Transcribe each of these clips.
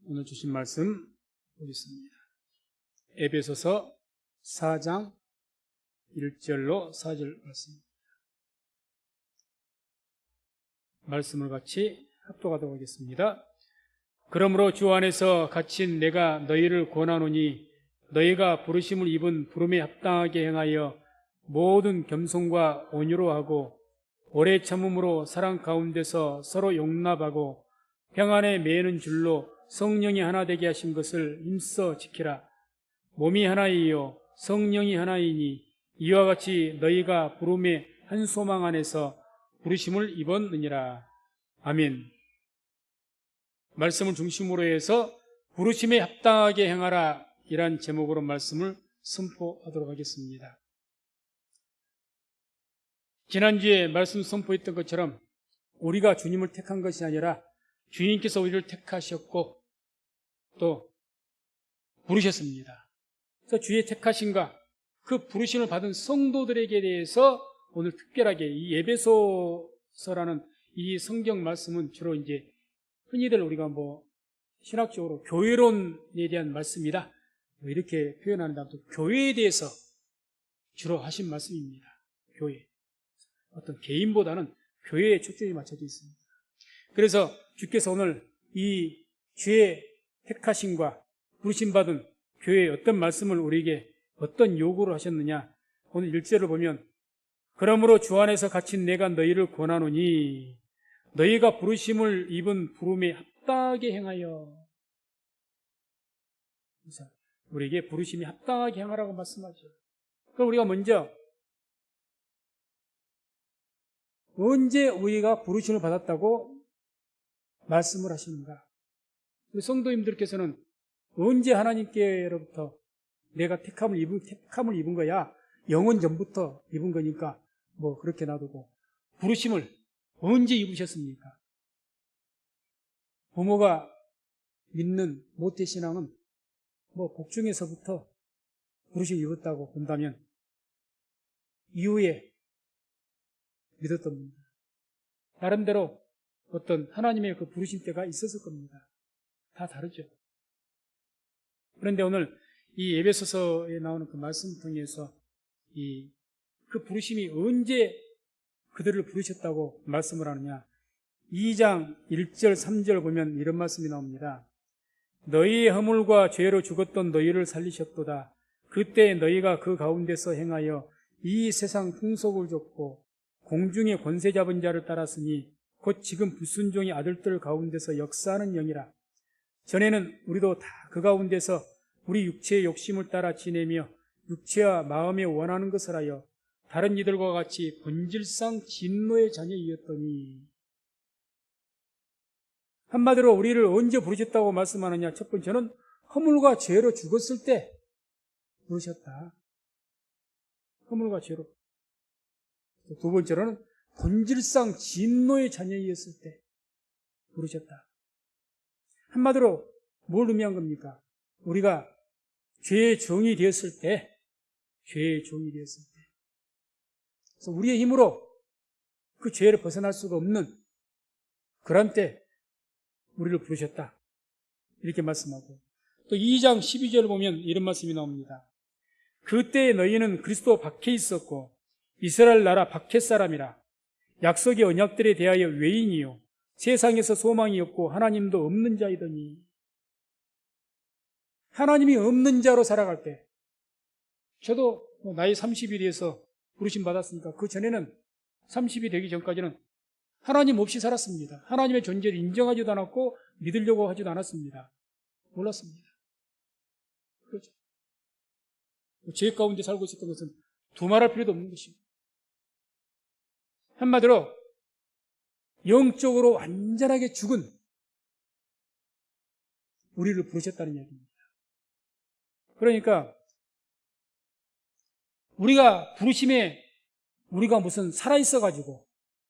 오늘 주신 말씀 보겠습니다. 에베소서 4장 1절로 4절 말씀입니다. 말씀을 같이 합독하도록 하겠습니다. 그러므로 주 안에서 갇힌 내가 너희를 권하노니 너희가 부르심을 입은 부름에 합당하게 행하여 모든 겸손과 온유로 하고 오래 참음으로 사랑 가운데서 서로 용납하고 평안에 매는 줄로 성령이 하나 되게 하신 것을 힘써 지키라. 몸이 하나이요 성령이 하나이니 이와 같이 너희가 부름의 한 소망 안에서 부르심을 입었느니라. 아멘. 말씀을 중심으로 해서 부르심에 합당하게 행하라, 이란 제목으로 말씀을 선포하도록 하겠습니다. 지난주에 말씀 선포했던 것처럼 우리가 주님을 택한 것이 아니라 주님께서 우리를 택하셨고 또 부르셨습니다. 그래서 주의 택하심과 그 부르심을 받은 성도들에게 대해서 오늘 특별하게 이 에베소서라는 이 성경 말씀은 주로 이제 흔히들 우리가 신학적으로 교회론에 대한 말씀이다, 이렇게 표현하는데 또 교회에 대해서 주로 하신 말씀입니다. 교회. 어떤 개인보다는 교회에 초점이 맞춰져 있습니다. 그래서 주께서 오늘 이 주의 택하심과 부르심 받은 교회에 어떤 말씀을 우리에게 어떤 요구를 하셨느냐. 오늘 1절을 보면 그러므로 주 안에서 갇힌 내가 너희를 권하노니 너희가 부르심을 입은 부름에 합당하게 행하여. 그래서 우리에게 부르심이 합당하게 행하라고 말씀하죠. 그럼 우리가 먼저 언제 우리가 부르심을 받았다고 말씀을 하시는가? 우리 성도님들께서는 언제 하나님께로부터 내가 택함을 입은 거야? 영원 전부터 입은 거니까 그렇게 놔두고 부르심을 언제 입으셨습니까? 부모가 믿는 모태신앙은 복중에서부터 부르심 입었다고 본다면 이후에 믿었던 겁니다. 나름대로 어떤 하나님의 그 부르심 때가 있었을 겁니다. 다 다르죠. 그런데 오늘 이 에베소서에 나오는 그 말씀 통해서 그 부르심이 언제 그들을 부르셨다고 말씀을 하느냐. 2장 1절 3절 보면 이런 말씀이 나옵니다. 너희의 허물과 죄로 죽었던 너희를 살리셨도다. 그때 너희가 그 가운데서 행하여 이 세상 풍속을 좇고 공중의 권세 잡은 자를 따랐으니 곧 지금 불순종의 아들들 가운데서 역사하는 영이라. 전에는 우리도 다 그 가운데서 우리 육체의 욕심을 따라 지내며 육체와 마음에 원하는 것을 하여 다른 이들과 같이 본질상 진노의 자녀이었더니. 한마디로 우리를 언제 부르셨다고 말씀하느냐. 첫 번째는 허물과 죄로 죽었을 때 부르셨다. 허물과 죄로. 두 번째로는 본질상 진노의 자녀이었을 때 부르셨다. 한마디로 뭘 의미한 겁니까? 우리가 죄의 종이 되었을 때, 그래서 우리의 힘으로 그 죄를 벗어날 수가 없는 그런 때 우리를 부르셨다, 이렇게 말씀하고, 또 2장 12절을 보면 이런 말씀이 나옵니다. 그때 너희는 그리스도 밖에 있었고 이스라엘 나라 밖에 사람이라. 약속의 언약들에 대하여 외인이요 세상에서 소망이 없고 하나님도 없는 자이더니. 하나님이 없는 자로 살아갈 때, 저도 나이 30이 돼서 부르심 받았으니까 그 전에는 30이 되기 전까지는 하나님 없이 살았습니다. 하나님의 존재를 인정하지도 않았고 믿으려고 하지도 않았습니다. 몰랐습니다. 그렇죠. 죄 가운데 살고 있었던 것은 두말할 필요도 없는 것입니다. 한마디로 영적으로 완전하게 죽은 우리를 부르셨다는 이야기입니다. 그러니까 우리가 부르심에 우리가 무슨 살아있어가지고,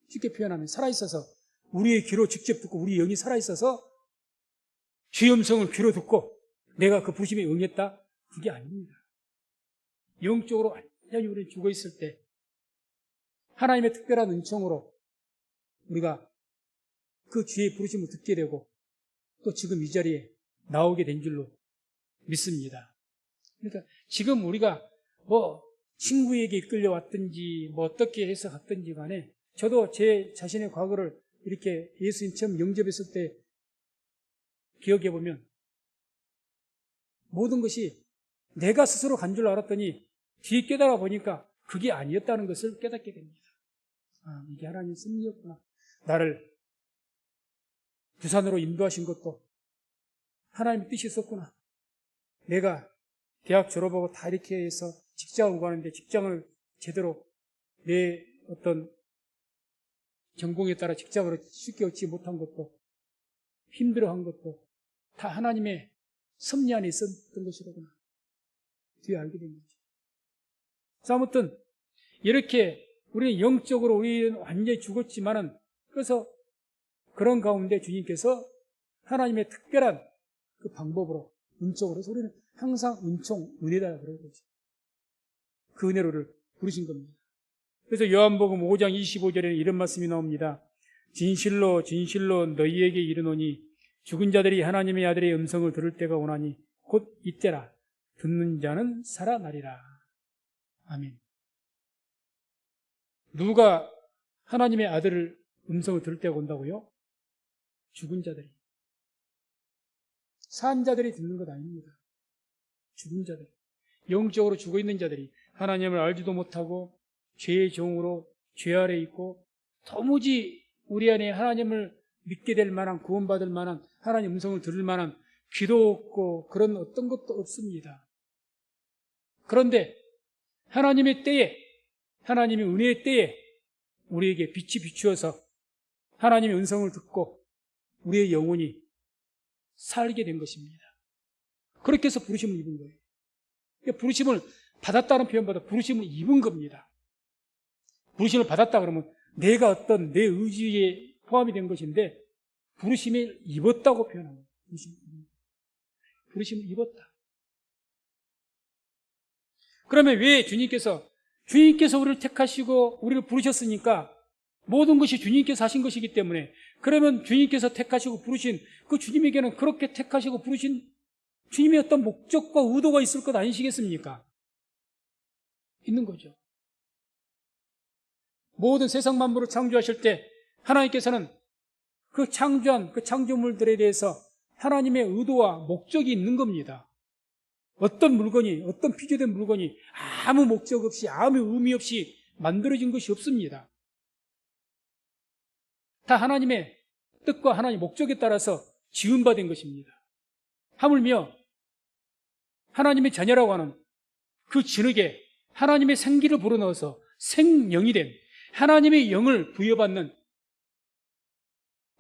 쉽게 표현하면 살아있어서 우리의 귀로 직접 듣고 우리 영이 살아있어서 주의 음성을 귀로 듣고 내가 그 부르심에 응했다? 그게 아닙니다. 영적으로 완전히 우리 죽어있을 때 하나님의 특별한 은총으로 우리가 그 주의 부르심을 듣게 되고 또 지금 이 자리에 나오게 된 줄로 믿습니다. 그러니까 지금 우리가 친구에게 이끌려왔든지 어떻게 해서 갔든지 간에 저도 제 자신의 과거를 이렇게 예수님 처음 영접했을 때 기억해 보면 모든 것이 내가 스스로 간 줄 알았더니 뒤에 깨달아 보니까 그게 아니었다는 것을 깨닫게 됩니다. 이게 하나님 섭리였구나. 나를 부산으로 인도하신 것도 하나님의 뜻이 있었구나. 내가 대학 졸업하고 다 이렇게 해서 직장을 구하는데 직장을 제대로 내 어떤 전공에 따라 직장을 쉽게 얻지 못한 것도 힘들어한 것도 다 하나님의 섭리 안에 있었던 것이로구나. 뒤에 알게 된 거죠. 그래서 아무튼 이렇게 우리는 영적으로 우리는 완전히 죽었지만은 그래서 그런 가운데 주님께서 하나님의 특별한 그 방법으로 은총으로 해서 우리는 항상 은총, 은혜다 그런 거죠. 그 은혜로를 부르신 겁니다. 그래서 요한복음 5장 25절에는 이런 말씀이 나옵니다. 진실로 진실로 너희에게 이르노니 죽은 자들이 하나님의 아들의 음성을 들을 때가 오나니 곧 이때라. 듣는 자는 살아나리라. 아멘. 누가 하나님의 아들을 음성을 들을 때가 온다고요? 죽은 자들이. 산 자들이 듣는 것 아닙니다. 죽은 자들. 영적으로 죽어있는 자들이 하나님을 알지도 못하고 죄의 종으로 죄 아래 있고 도무지 우리 안에 하나님을 믿게 될 만한 구원받을 만한 하나님 음성을 들을 만한 귀도 없고 그런 어떤 것도 없습니다. 그런데 하나님의 때에 하나님의 은혜의 때에 우리에게 빛이 비추어서 하나님의 음성을 듣고 우리의 영혼이 살게 된 것입니다. 그렇게 해서 부르심을 입은 거예요. 부르심을 받았다는 표현보다 부르심을 입은 겁니다. 부르심을 받았다 그러면 내가 어떤 내 의지에 포함이 된 것인데 부르심을 입었다고 표현합니다. 부르심을 입었다. 그러면 왜 주님께서 우리를 택하시고 우리를 부르셨으니까 모든 것이 주님께서 하신 것이기 때문에 그러면 주님께서 택하시고 부르신 그 주님에게는 그렇게 택하시고 부르신 주님의 어떤 목적과 의도가 있을 것 아니시겠습니까? 있는 거죠. 모든 세상 만물을 창조하실 때 하나님께서는 그 창조한 그 창조물들에 대해서 하나님의 의도와 목적이 있는 겁니다. 어떤 물건이, 어떤 피조된 물건이 아무 목적 없이, 아무 의미 없이 만들어진 것이 없습니다. 다 하나님의 뜻과 하나님의 목적에 따라서 지음받은 것입니다. 하물며 하나님의 자녀라고 하는 그 진흙에 하나님의 생기를 불어넣어서 생명이 된 하나님의 영을 부여받는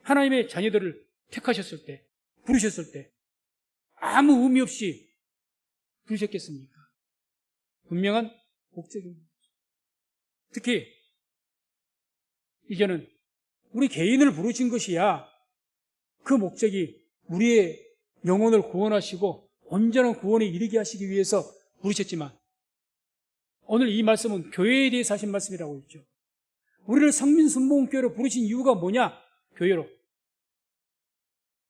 하나님의 자녀들을 택하셨을 때, 부르셨을 때 아무 의미 없이 부르셨겠습니까? 분명한 목적입니다. 특히 이제는 우리 개인을 부르신 것이야 그 목적이 우리의 영혼을 구원하시고 온전한 구원에 이르게 하시기 위해서 부르셨지만 오늘 이 말씀은 교회에 대해서 하신 말씀이라고 했죠. 우리를 성민순복음교회로 부르신 이유가 뭐냐? 교회로.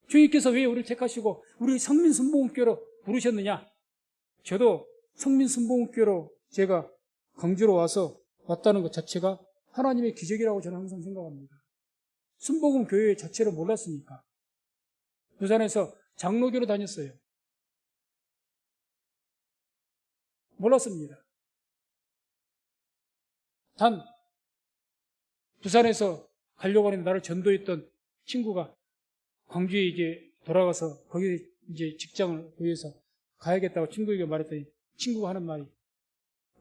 주님께서 왜 우리를 택하시고 우리 성민순복음교회로 부르셨느냐? 저도 성민순복음교회로 제가 광주로 왔다는 것 자체가 하나님의 기적이라고 저는 항상 생각합니다. 순복음교회 자체를 몰랐으니까. 부산에서 장로교로 다녔어요. 몰랐습니다. 단 부산에서 가려고 하는데 나를 전도했던 친구가 광주에 이제 돌아가서 거기 이제 직장을 구해서 가야겠다고 친구에게 말했더니 친구가 하는 말이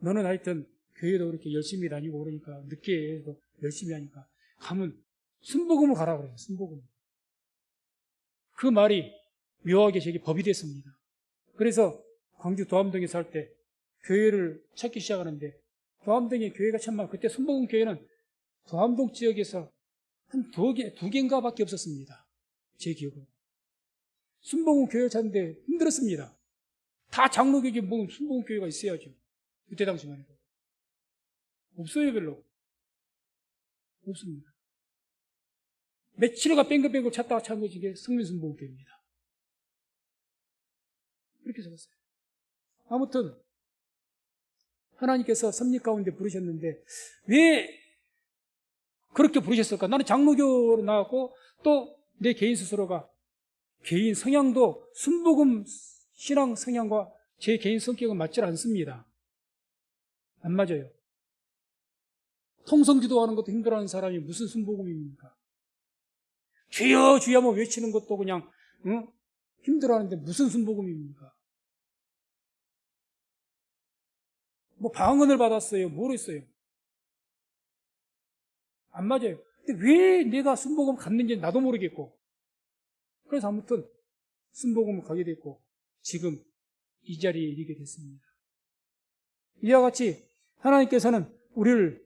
너는 하여튼 교회도 그렇게 열심히 다니고 그러니까 늦게 해도 열심히 하니까 가면 순복음을 가라 그래요. 순복음. 그 말이 묘하게 제게 법이 됐습니다. 그래서 광주 도암동에 살 때 교회를 찾기 시작하는데 도암동에 교회가 참 많아. 그때 순복음 교회는 도암동 지역에서 한 두 개인가 밖에 없었습니다. 제 기억으로. 순복음 교회를 찾는데 힘들었습니다. 다 장로교계 뭐 순복음 교회가 있어야죠. 그때 당시만 해도. 없어요, 별로. 없습니다. 며칠가 뺑글뺑글 찾다가 찾은 것이 이게 성민순복음 교회입니다. 그렇게 적었어요. 아무튼 하나님께서 섭리 가운데 부르셨는데 왜 그렇게 부르셨을까? 나는 장로교로 나왔고 또 내 개인 스스로가 개인 성향도 순복음 신앙 성향과 제 개인 성격은 맞지 않습니다. 안 맞아요. 통성 기도하는 것도 힘들어하는 사람이 무슨 순복음입니까? 주여 주여 뭐 외치는 것도 그냥 힘들어하는데 무슨 순복음입니까? 뭐 방언을 받았어요. 뭘 했어요? 안 맞아요. 근데 왜 내가 순복음 갔는지 나도 모르겠고, 그래서 아무튼 순복음을 가게 됐고 지금 이 자리에 이르게 됐습니다. 이와 같이 하나님께서는 우리를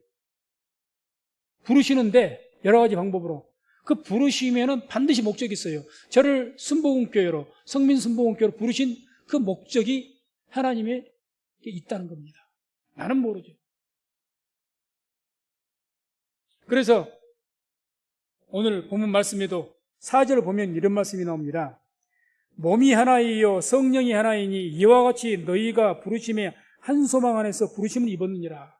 부르시는데 여러 가지 방법으로 그 부르심에는 반드시 목적이 있어요. 저를 순복음교회로 성민 순복음교회로 부르신 그 목적이 하나님의 있다는 겁니다. 나는 모르죠. 그래서 오늘 본문 말씀에도 4절을 보면 이런 말씀이 나옵니다. 몸이 하나이요 성령이 하나이니 이와 같이 너희가 부르심에 한 소망 안에서 부르심을 입었느니라.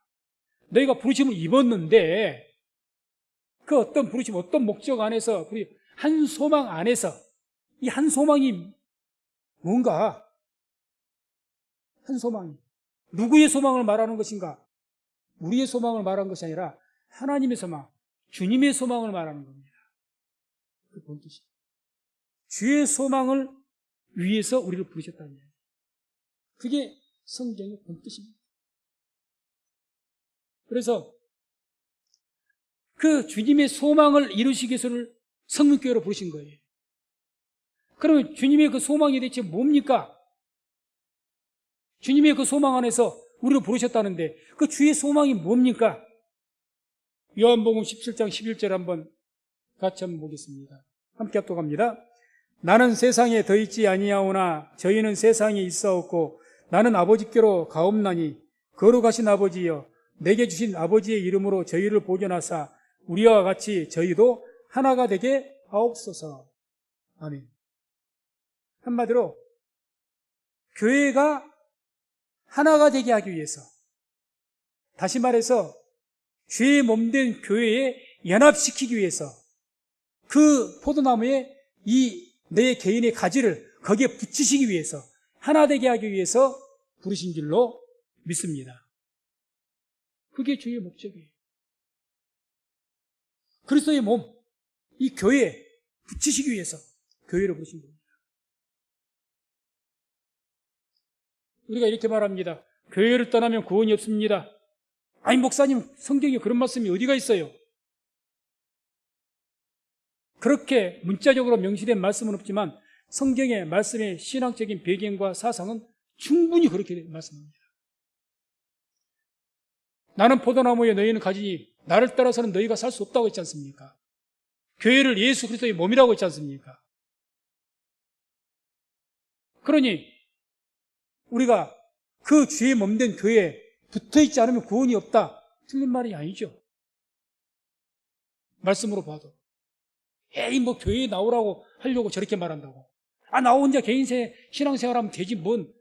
너희가 부르심을 입었는데 그 어떤 부르심, 어떤 목적 안에서 한 소망 안에서 이 한 소망이 뭔가 한 소망이 누구의 소망을 말하는 것인가? 우리의 소망을 말하는 것이 아니라 하나님의 소망, 주님의 소망을 말하는 겁니다. 그 본 뜻이 주의 소망을 위해서 우리를 부르셨다는 거예요. 그게 성경의 본 뜻입니다. 그래서 그 주님의 소망을 이루시기 위해서를 성민교회로 부르신 거예요. 그러면 주님의 그 소망이 대체 뭡니까? 주님의 그 소망 안에서 우리를 부르셨다는데 그 주의 소망이 뭡니까? 요한복음 17장 11절 한번 같이 한번 보겠습니다. 함께 합독합니다. 나는 세상에 더 있지 아니하오나 저희는 세상에 있사옵고 나는 아버지께로 가옵나니 거룩하신 아버지여 내게 주신 아버지의 이름으로 저희를 보존하사 우리와 같이 저희도 하나가 되게 하옵소서. 아멘. 한마디로 교회가 하나가 되게 하기 위해서, 다시 말해서 죄의 몸된 교회에 연합시키기 위해서 그 포도나무에 이 내 개인의 가지를 거기에 붙이시기 위해서 하나 되게 하기 위해서 부르신 줄로 믿습니다. 그게 주의 목적이에요. 그리스도의 몸, 이 교회에 붙이시기 위해서 교회로 부르신 겁니다. 우리가 이렇게 말합니다. 교회를 떠나면 구원이 없습니다. 아니 목사님 성경에 그런 말씀이 어디가 있어요? 그렇게 문자적으로 명시된 말씀은 없지만 성경의 말씀의 신앙적인 배경과 사상은 충분히 그렇게 말씀합니다. 나는 포도나무에 너희는 가지니 나를 따라서는 너희가 살 수 없다고 했지 않습니까? 교회를 예수 그리스도의 몸이라고 했지 않습니까? 그러니 우리가 그 주의 몸된 교회에 붙어있지 않으면 구원이 없다. 틀린 말이 아니죠. 말씀으로 봐도. 에이 뭐 교회에 나오라고 하려고 저렇게 말한다고. 아 나 혼자 개인 신앙생활하면 되지 뭔.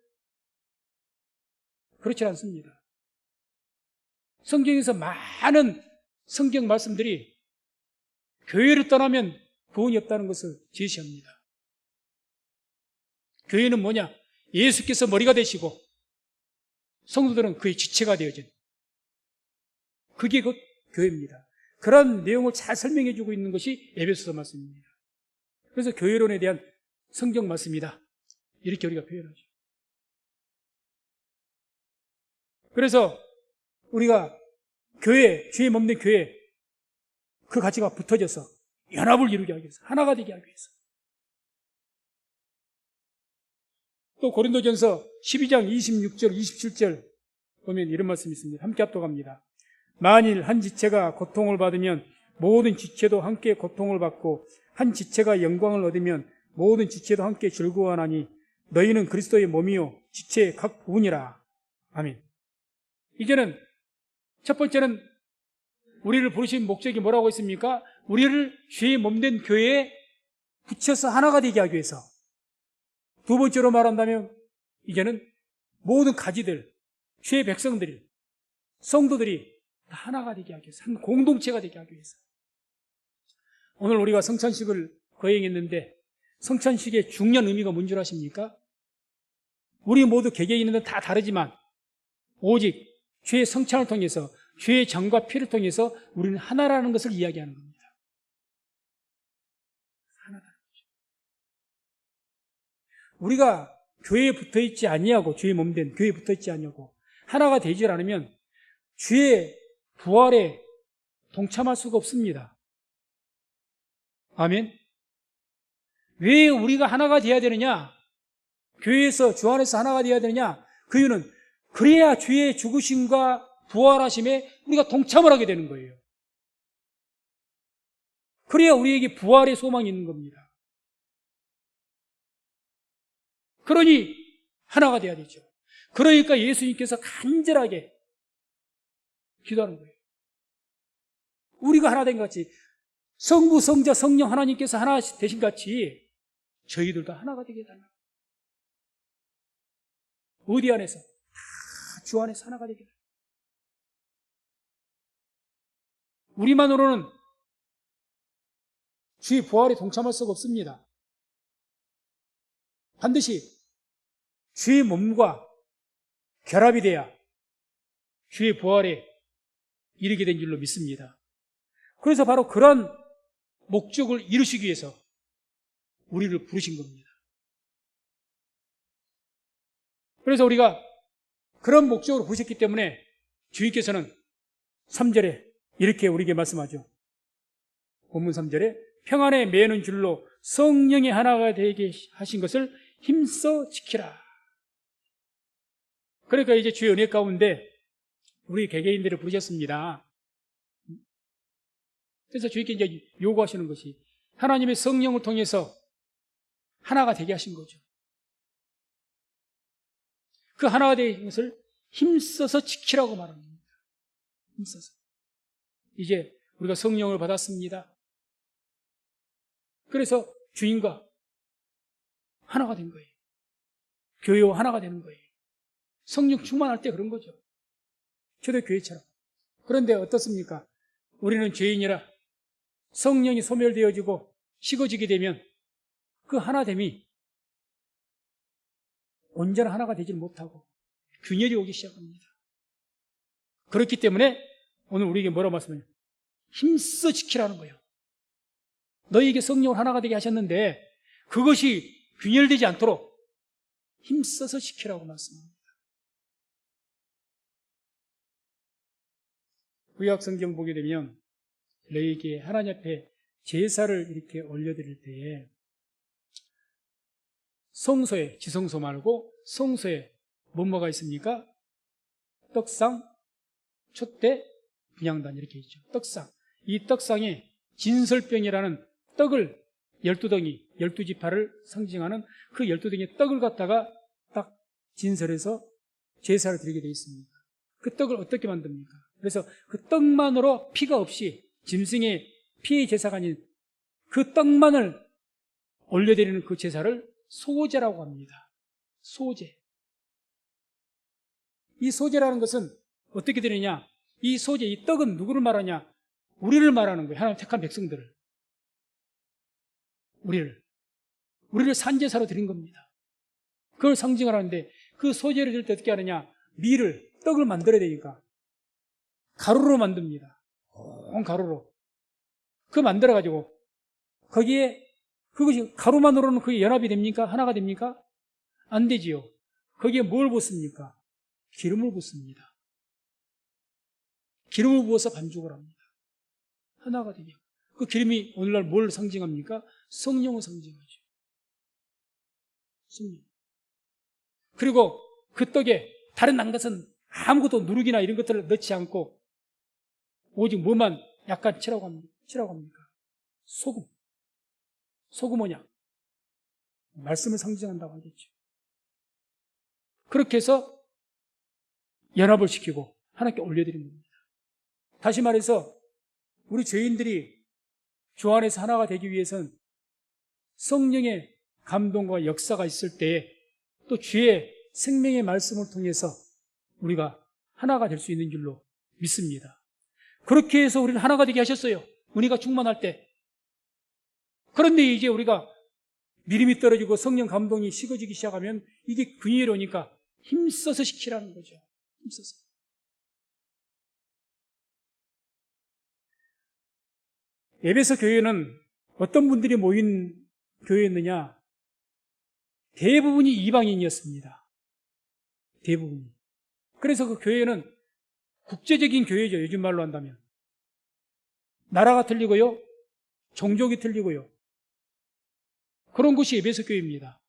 그렇지 않습니다. 성경에서 많은 성경 말씀들이 교회를 떠나면 구원이 없다는 것을 제시합니다. 교회는 뭐냐? 예수께서 머리가 되시고 성도들은 그의 지체가 되어진, 그게 그 교회입니다. 그런 내용을 잘 설명해 주고 있는 것이 에베소서 말씀입니다. 그래서 교회론에 대한 성경 말씀이다, 이렇게 우리가 표현하죠. 그래서 우리가 교회, 주의 몸된 교회, 그 가치가 붙어져서 연합을 이루게 하기 위해서, 하나가 되게 하기 위해서. 또 고린도전서 12장 26절, 27절 보면 이런 말씀이 있습니다. 함께 합독합니다. 만일 한 지체가 고통을 받으면 모든 지체도 함께 고통을 받고 한 지체가 영광을 얻으면 모든 지체도 함께 즐거워하나니 너희는 그리스도의 몸이요 지체의 각 부분이라. 아멘. 이제는 첫 번째는 우리를 부르신 목적이 뭐라고 했습니까? 우리를 주의 몸된 교회에 붙여서 하나가 되게 하기 위해서. 두 번째로 말한다면 이제는 모든 가지들, 주의 백성들이, 성도들이 다 하나가 되게 하기 위해서, 한 공동체가 되게 하기 위해서. 오늘 우리가 성찬식을 거행했는데 성찬식의 중요한 의미가 뭔 줄 아십니까? 우리 모두 개개인은 다 다르지만 오직 주의 성찬을 통해서, 주의 정과 피를 통해서 우리는 하나라는 것을 이야기하는 겁니다. 하나다. 우리가 교회에 붙어있지 아니하고, 주의 몸된 교회에 붙어있지 아니하고 하나가 되지 않으면 주의 부활에 동참할 수가 없습니다. 아멘. 왜 우리가 하나가 되어야 되느냐? 교회에서, 주 안에서 하나가 되어야 되느냐? 그 이유는 그래야 주의 죽으심과 부활하심에 우리가 동참을 하게 되는 거예요. 그래야 우리에게 부활의 소망이 있는 겁니다. 그러니 하나가 돼야 되죠. 그러니까 예수님께서 간절하게 기도하는 거예요. 우리가 하나 된 것 같이, 성부, 성자, 성령 하나님께서 하나 되신 같이 저희들도 하나가 되게 해달라. 어디 안에서? 다 주 안에서 하나가 되게 해달라. 우리만으로는 주의 부활에 동참할 수가 없습니다. 반드시 주의 몸과 결합이 돼야 주의 부활에 이르게 된 줄로 믿습니다. 그래서 바로 그런 목적을 이루시기 위해서 우리를 부르신 겁니다. 그래서 우리가 그런 목적으로 부르셨기 때문에 주님께서는 3절에 이렇게 우리에게 말씀하죠. 본문 3절에 평안에 매는 줄로 성령의 하나가 되게 하신 것을 힘써 지키라. 그러니까 이제 주의 은혜 가운데 우리 개개인들을 부르셨습니다. 그래서 주님께 이제 요구하시는 것이 하나님의 성령을 통해서 하나가 되게 하신 거죠. 그 하나가 된 것을 힘써서 지키라고 말하는 겁니다. 힘써서. 이제 우리가 성령을 받았습니다. 그래서 주인과 하나가 된 거예요. 교회와 하나가 되는 거예요. 성령 충만할 때 그런 거죠. 초대교회처럼. 그런데 어떻습니까? 우리는 죄인이라 성령이 소멸되어지고 식어지게 되면 그 하나됨이 온전한 하나가 되지 못하고 균열이 오기 시작합니다. 그렇기 때문에 오늘 우리에게 뭐라고 말씀해요? 힘써 지키라는 거예요. 너희에게 성령을 하나가 되게 하셨는데 그것이 균열되지 않도록 힘써서 지키라고 말씀합니다. 구약 성경 보게 되면 너희에게 하나님 앞에 제사를 이렇게 올려드릴 때에 성소에, 지성소 말고 성소에 뭐가 있습니까? 떡상, 촛대, 분향단 이렇게 있죠. 떡상. 이 떡상에 진설병이라는 떡을 12덩이, 12지파를 상징하는 그 12덩이의 떡을 갖다가 딱 진설해서 제사를 드리게 되어 있습니다. 그 떡을 어떻게 만듭니까? 그래서 그 떡만으로 피가 없이 짐승의 피의 제사가 아닌 그 떡만을 올려드리는 그 제사를 소제라고 합니다. 소제. 이 소제라는 것은 어떻게 되느냐? 이 소제, 이 떡은 누구를 말하냐? 우리를 말하는 거예요. 하나님 택한 백성들을. 우리를 산제사로 드린 겁니다. 그걸 상징하라는데 그 소제를 드릴 때 어떻게 하느냐? 밀을, 떡을 만들어야 되니까 가루로 만듭니다. 가루로. 그거 만들어가지고 거기에 그것이 가루만으로는 그게 연합이 됩니까? 하나가 됩니까? 안 되지요. 거기에 뭘 붓습니까? 기름을 붓습니다. 기름을 부어서 반죽을 합니다. 하나가 되게. 그 기름이 오늘날 뭘 상징합니까? 성령을 상징하죠. 성령. 그리고 그 떡에 다른 난 것은 아무것도 누룩이나 이런 것들을 넣지 않고 오직 뭐만 약간 칠하고 합니까? 소금. 소금 언약. 말씀을 상징한다고 하겠죠. 그렇게 해서 연합을 시키고 하나님께 올려드리는 겁니다. 다시 말해서 우리 죄인들이 주 안에서 하나가 되기 위해서는 성령의 감동과 역사가 있을 때에 또 주의 생명의 말씀을 통해서 우리가 하나가 될 수 있는 줄로 믿습니다. 그렇게 해서 우리는 하나가 되게 하셨어요. 은혜가 충만할 때. 그런데 이제 우리가 믿음이 떨어지고 성령 감동이 식어지기 시작하면 이게 균열이 오니까 힘써서 시키라는 거죠. 힘써서. 에베소 교회는 어떤 분들이 모인 교회였느냐? 대부분이 이방인이었습니다. 대부분이. 그래서 그 교회는 국제적인 교회죠. 요즘 말로 한다면. 나라가 틀리고요. 종족이 틀리고요. 그런 곳이 에베소 교회입니다.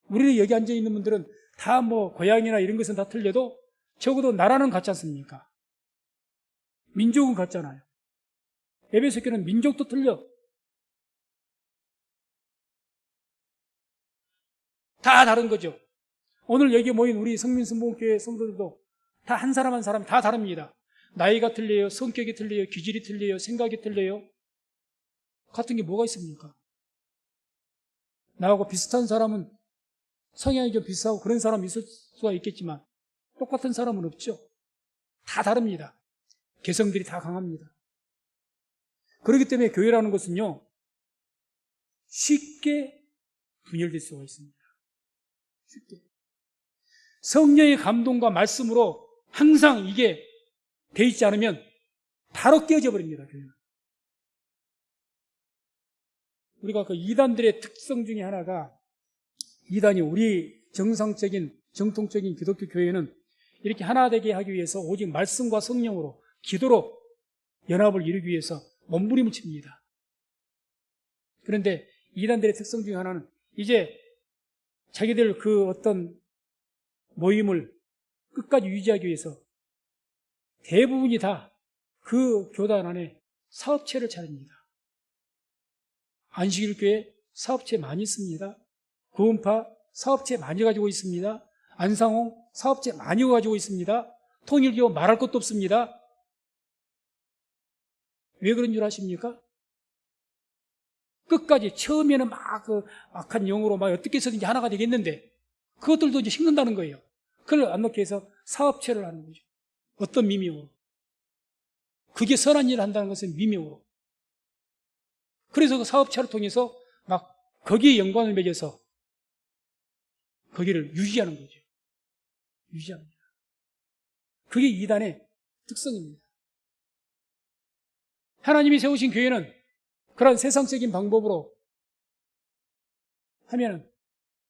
우리 여기 앉아있는 분들은 다 뭐 고향이나 이런 것은 다 틀려도 적어도 나라는 같지 않습니까? 민족은 같잖아요. 에베소 교회는 민족도 틀려. 다 다른 거죠. 오늘 여기 모인 우리 성민순복음교회 성도들도 다 한 사람 한 사람이 다 다릅니다. 나이가 틀려요. 성격이 틀려요. 기질이 틀려요. 생각이 틀려요. 같은 게 뭐가 있습니까? 나하고 비슷한 사람은 성향이 좀 비슷하고 그런 사람이 있을 수가 있겠지만 똑같은 사람은 없죠. 다 다릅니다. 개성들이 다 강합니다. 그렇기 때문에 교회라는 것은요, 쉽게 분열될 수가 있습니다. 쉽게. 성령의 감동과 말씀으로 항상 이게 돼 있지 않으면 바로 깨어져 버립니다, 교회는. 우리가 그 이단들의 특성 중에 하나가, 이단이 우리 정상적인 정통적인 기독교 교회는 이렇게 하나 되게 하기 위해서 오직 말씀과 성령으로 기도로 연합을 이루기 위해서 몸부림을 칩니다. 그런데 이단들의 특성 중에 하나는 이제 자기들 그 어떤 모임을 끝까지 유지하기 위해서 대부분이 다 그 교단 안에 사업체를 차립니다. 안식일교회 사업체 많이 있습니다. 구원파 사업체 많이 가지고 있습니다. 안상홍 사업체 많이 가지고 있습니다. 통일교 말할 것도 없습니다. 왜 그런 줄 아십니까? 끝까지 처음에는 막 그 악한 영으로 막 어떻게 해서든지 하나가 되겠는데 그것들도 이제 식는다는 거예요. 그걸 안 놓게 해서 사업체를 하는 거죠. 어떤 미명으로. 그게 선한 일을 한다는 것은 미명으로. 그래서 그 사업체를 통해서 막 거기에 영광을 매겨서 거기를 유지하는 거죠. 유지합니다. 그게 이단의 특성입니다. 하나님이 세우신 교회는 그런 세상적인 방법으로 하면은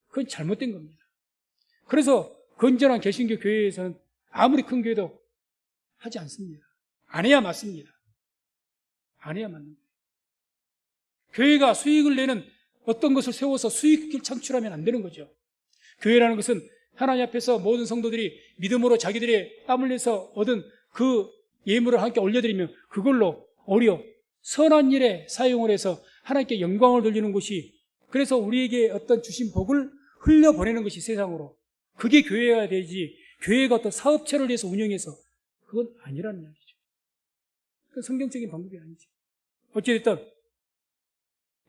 그건 잘못된 겁니다. 그래서 건전한 개신교 교회에서는 아무리 큰 교회도 하지 않습니다. 안 해야 맞습니다. 안 해야 맞는 거예요. 교회가 수익을 내는 어떤 것을 세워서 수익을 창출하면 안 되는 거죠. 교회라는 것은 하나님 앞에서 모든 성도들이 믿음으로 자기들의 땀을 내서 얻은 그 예물을 함께 올려드리면 그걸로 오히려 선한 일에 사용을 해서 하나님께 영광을 돌리는 것이, 그래서 우리에게 어떤 주신 복을 흘려보내는 것이 세상으로, 그게 교회여야 되지, 교회가 어떤 사업체를 해서 운영해서 그건 아니라는 이야기죠. 그건 성경적인 방법이 아니죠. 어찌됐든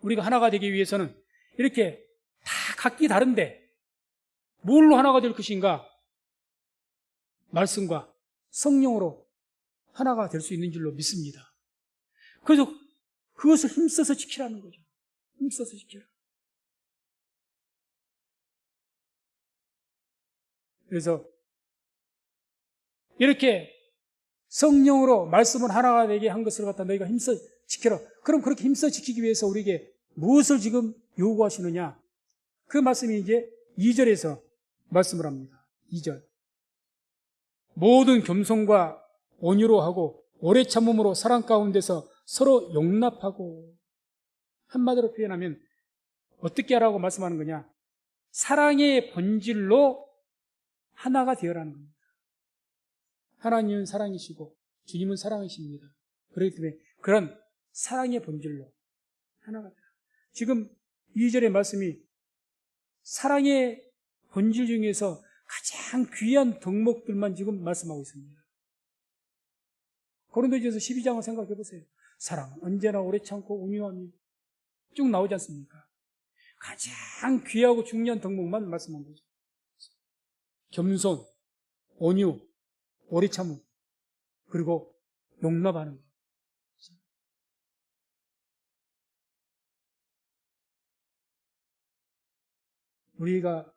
우리가 하나가 되기 위해서는 이렇게 다 각기 다른데 뭘로 하나가 될 것인가? 말씀과 성령으로 하나가 될 수 있는 줄로 믿습니다. 그래서 그것을 힘써서 지키라는 거죠. 힘써서 지키라. 그래서 이렇게 성령으로 말씀을 하나가 되게 한 것을 갖다 너희가 힘써 지켜라. 그럼 그렇게 힘써 지키기 위해서 우리에게 무엇을 지금 요구하시느냐? 그 말씀이 이제 2절에서 말씀을 합니다. 2절. 모든 겸손과 온유로 하고 오래 참음으로 사랑 가운데서 서로 용납하고, 한마디로 표현하면 어떻게 하라고 말씀하는 거냐? 사랑의 본질로 하나가 되어라는 겁니다. 하나님은 사랑이시고 주님은 사랑이십니다. 그렇기 때문에 그런 사랑의 본질로 하나가 되라. 지금 2절의 말씀이 사랑의 본질 중에서 가장 귀한 덕목들만 지금 말씀하고 있습니다. 고린도전서 12장을 생각해 보세요. 사랑은 언제나 오래 참고 온유하며 쭉 나오지 않습니까? 가장 귀하고 중요한 덕목만 말씀한 거죠. 겸손, 온유, 오래 참음, 그리고 용납하는 것. 우리가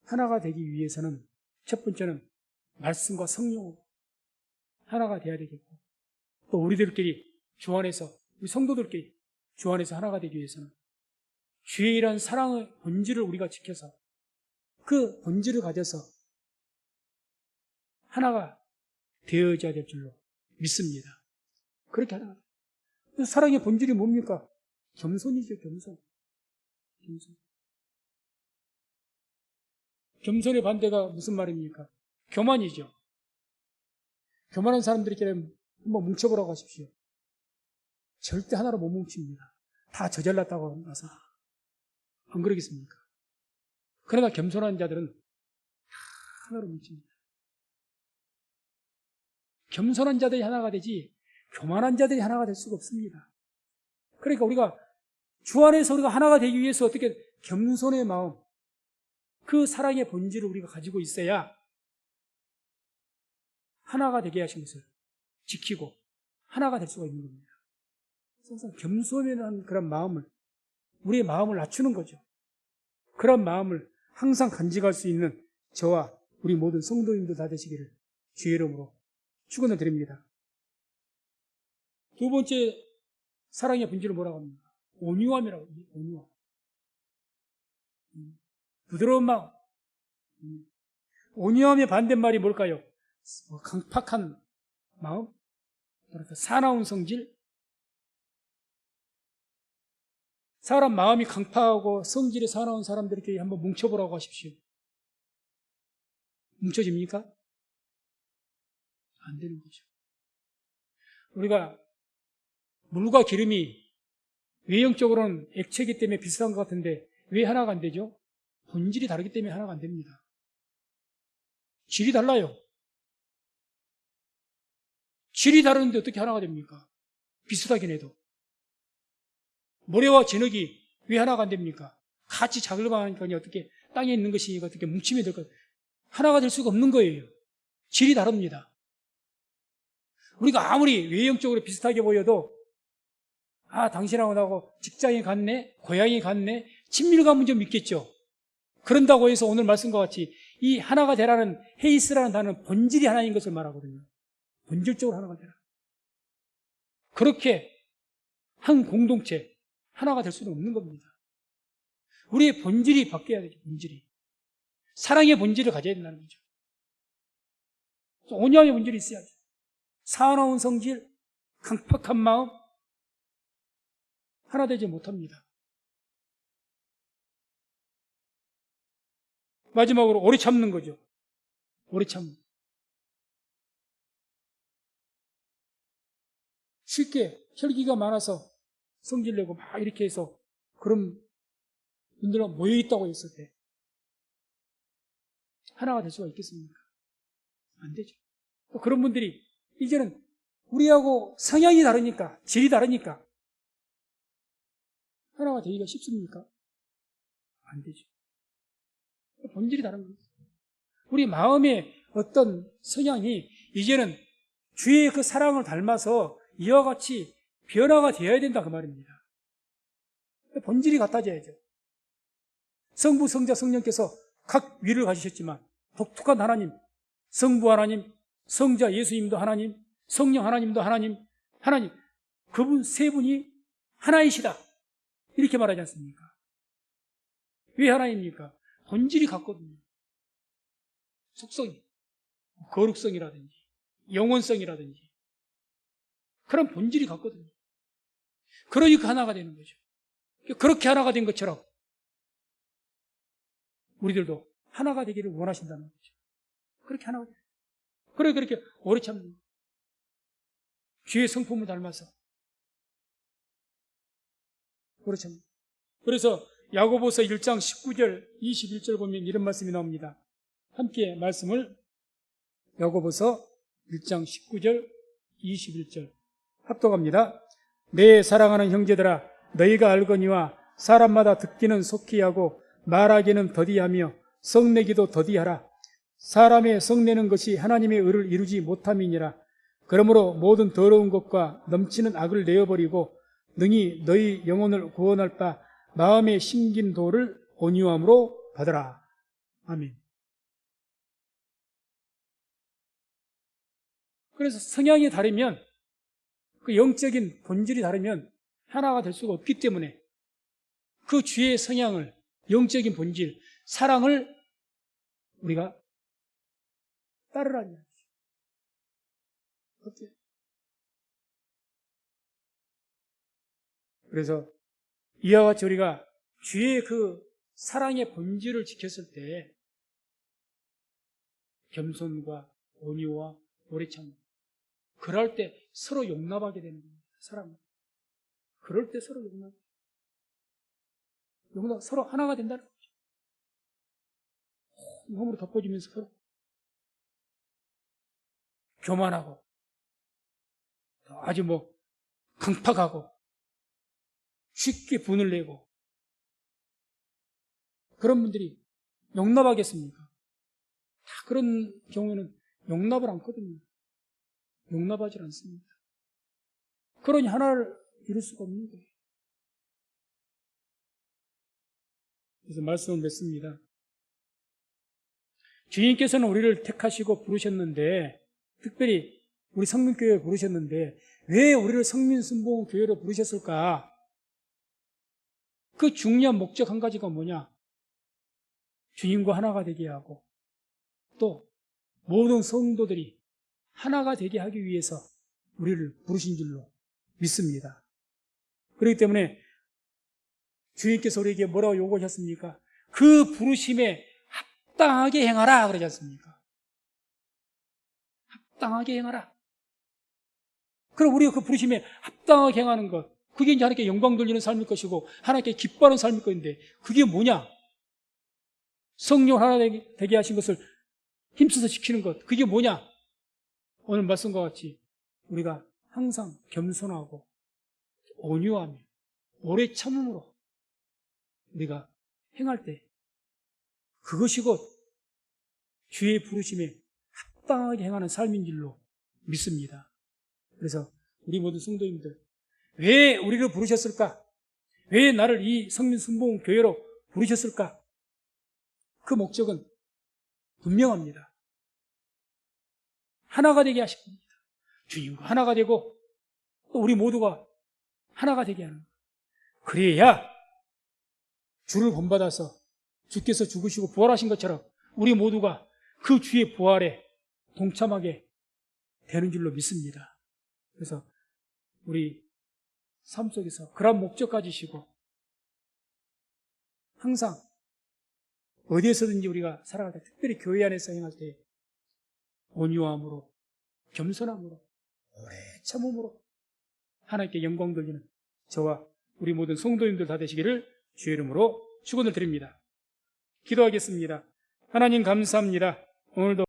하나가 되기 위해서는 첫 번째는 말씀과 성령으로 하나가 돼야 되겠고, 또 우리들끼리 주 안에서, 우리 성도들끼리 주 안에서 하나가 되기 위해서는 주의 일한 사랑의 본질을 우리가 지켜서 그 본질을 가져서 하나가 되어져야 될 줄로 믿습니다. 그렇게 하나가 돼요. 사랑의 본질이 뭡니까? 겸손이죠, 겸손. 겸손. 겸손의 반대가 무슨 말입니까? 교만이죠. 교만한 사람들끼리 한번 뭉쳐보라고 하십시오. 절대 하나로 못 뭉칩니다. 다 저잘났다고 나서. 안 그러겠습니까? 그러나 겸손한 자들은 다 하나로 뭉칩니다. 겸손한 자들이 하나가 되지 교만한 자들이 하나가 될 수가 없습니다. 그러니까 우리가 주 안에서 우리가 하나가 되기 위해서 어떻게 겸손의 마음, 그 사랑의 본질을 우리가 가지고 있어야 하나가 되게 하신 것을 지키고 하나가 될 수가 있는 겁니다. 항상 겸손이라는 그런 마음을, 우리의 마음을 낮추는 거죠. 그런 마음을 항상 간직할 수 있는 저와 우리 모든 성도님들 다 되시기를 주의 이름으로 축원을 드립니다. 두 번째 사랑의 본질은 뭐라고 합니까? 온유함이라고 합니다. 온유함. 부드러운 마음. 온유함의 반대말이 뭘까요? 강팍한 마음? 사나운 성질? 사람 마음이 강팍하고 성질이 사나운 사람들끼리 한번 뭉쳐보라고 하십시오. 뭉쳐집니까? 안 되는 거죠. 우리가 물과 기름이 외형적으로는 액체이기 때문에 비슷한 것 같은데 왜 하나가 안 되죠? 본질이 다르기 때문에 하나가 안 됩니다. 질이 달라요. 질이 다른데 어떻게 하나가 됩니까? 비슷하긴 해도. 모래와 진흙이 왜 하나가 안 됩니까? 같이 작업을 하니까 어떻게 땅에 있는 것이 어떻게 뭉치면 될까? 하나가 될 수가 없는 거예요. 질이 다릅니다. 우리가 아무리 외형적으로 비슷하게 보여도 당신하고 나하고 직장에 갔네, 고향에 갔네, 친밀감은 좀 있겠죠. 그런다고 해서 오늘 말씀과 같이 이 하나가 되라는 헤이스라는 단어는 본질이 하나인 것을 말하거든요. 본질적으로 하나가 되라. 그렇게 한 공동체 하나가 될 수는 없는 겁니다. 우리의 본질이 바뀌어야 되죠. 본질이. 사랑의 본질을 가져야 된다는 거죠. 온유함의 본질이 있어야죠. 사나운 성질, 강팍한 마음 하나 되지 못합니다. 마지막으로 오래 참는 거죠. 오래 참는. 쉽게 혈기가 많아서 성질내고 막 이렇게 해서 그런 분들은 모여있다고 했을 때 하나가 될 수가 있겠습니까? 안 되죠. 또 그런 분들이 이제는 우리하고 성향이 다르니까, 질이 다르니까 하나가 되기가 쉽습니까? 안 되죠. 본질이 다른 거예요. 우리 마음의 어떤 성향이 이제는 주의 그 사랑을 닮아서 이와 같이 변화가 되어야 된다 그 말입니다. 본질이 같아져야죠. 성부, 성자, 성령께서 각 위를 가지셨지만 독특한 하나님, 성부 하나님, 성자 예수님도 하나님, 성령 하나님도 하나님, 그분 세 분이 하나이시다 이렇게 말하지 않습니까? 왜 하나입니까? 본질이 같거든요. 속성이, 거룩성이라든지 영원성이라든지 그런 본질이 같거든요. 그러니까 하나가 되는 거죠. 그렇게 하나가 된 것처럼 우리들도 하나가 되기를 원하신다는 거죠. 그렇게 하나가 돼요. 그렇게 오래 참는 주의 성품을 닮아서 오래 참는. 그래서 야고보서 1장 19절 21절 보면 이런 말씀이 나옵니다. 함께 말씀을 야고보서 1장 19절 21절 합독합니다. 내 사랑하는 형제들아 너희가 알거니와 사람마다 듣기는 속히 하고 말하기는 더디하며 성내기도 더디하라. 사람의 성내는 것이 하나님의 의를 이루지 못함이니라. 그러므로 모든 더러운 것과 넘치는 악을 내어버리고 능히 너희 영혼을 구원할 바 마음에 심긴 도를 온유함으로 받으라. 아멘. 그래서 성향이 다르면, 그 영적인 본질이 다르면 하나가 될 수가 없기 때문에 그 주의 성향을, 영적인 본질, 사랑을 우리가 따르라는 거죠. 어때요? 그래서 이와 같이 우리가 주의 그 사랑의 본질을 지켰을 때 겸손과 온유와 오래 참, 그럴 때 서로 용납하게 되는 겁니다. 사람은. 그럴 때 서로 용납, 서로 하나가 된다는 거죠. 몸으로 덮어주면서 서로 교만하고 아주 강팍하고 쉽게 분을 내고 그런 분들이 용납하겠습니까? 다 그런 경우에는 용납을 않거든요. 용납하지 않습니다. 그러니 하나를 이룰 수가 없는 거예요. 그래서 말씀을 맺습니다. 주님께서는 우리를 택하시고 부르셨는데, 특별히 우리 성민교회에 부르셨는데 왜 우리를 성민순복음교회로 부르셨을까? 그 중요한 목적 한 가지가 뭐냐? 주님과 하나가 되게 하고 또 모든 성도들이 하나가 되게 하기 위해서 우리를 부르신 줄로 믿습니다. 그렇기 때문에 주님께서 우리에게 뭐라고 요구하셨습니까? 그 부르심에 합당하게 행하라 그러지 않습니까? 합당하게 행하라. 그럼 우리가 그 부르심에 합당하게 행하는 것, 그게 이제 하나님께 영광 돌리는 삶일 것이고 하나님께 기뻐하는 삶일 것인데, 그게 뭐냐? 성령 하나 되게 하신 것을 힘써서 지키는 것, 그게 뭐냐? 오늘 말씀과 같이 우리가 항상 겸손하고 온유하며 오래 참음으로 우리가 행할 때, 그것이 곧 주의 부르심에 합당하게 행하는 삶인 줄로 믿습니다. 그래서 우리 모든 성도님들, 왜 우리를 부르셨을까? 왜 나를 이 성민순복음교회로 부르셨을까? 그 목적은 분명합니다. 하나가 되게 하실 겁니다. 주님과 하나가 되고 또 우리 모두가 하나가 되게 하는 거예요. 그래야 주를 본받아서 주께서 죽으시고 부활하신 것처럼 우리 모두가 그 주의 부활에 동참하게 되는 줄로 믿습니다. 그래서 우리 삶 속에서 그런 목적 가지시고 항상 어디에서든지 우리가 살아갈 때, 특별히 교회 안에서 행할 때 온유함으로, 겸손함으로, 오래 참음으로 하나님께 영광 돌리는 저와 우리 모든 성도님들 다 되시기를 주의 이름으로 축원을 드립니다. 기도하겠습니다. 하나님 감사합니다. 오늘도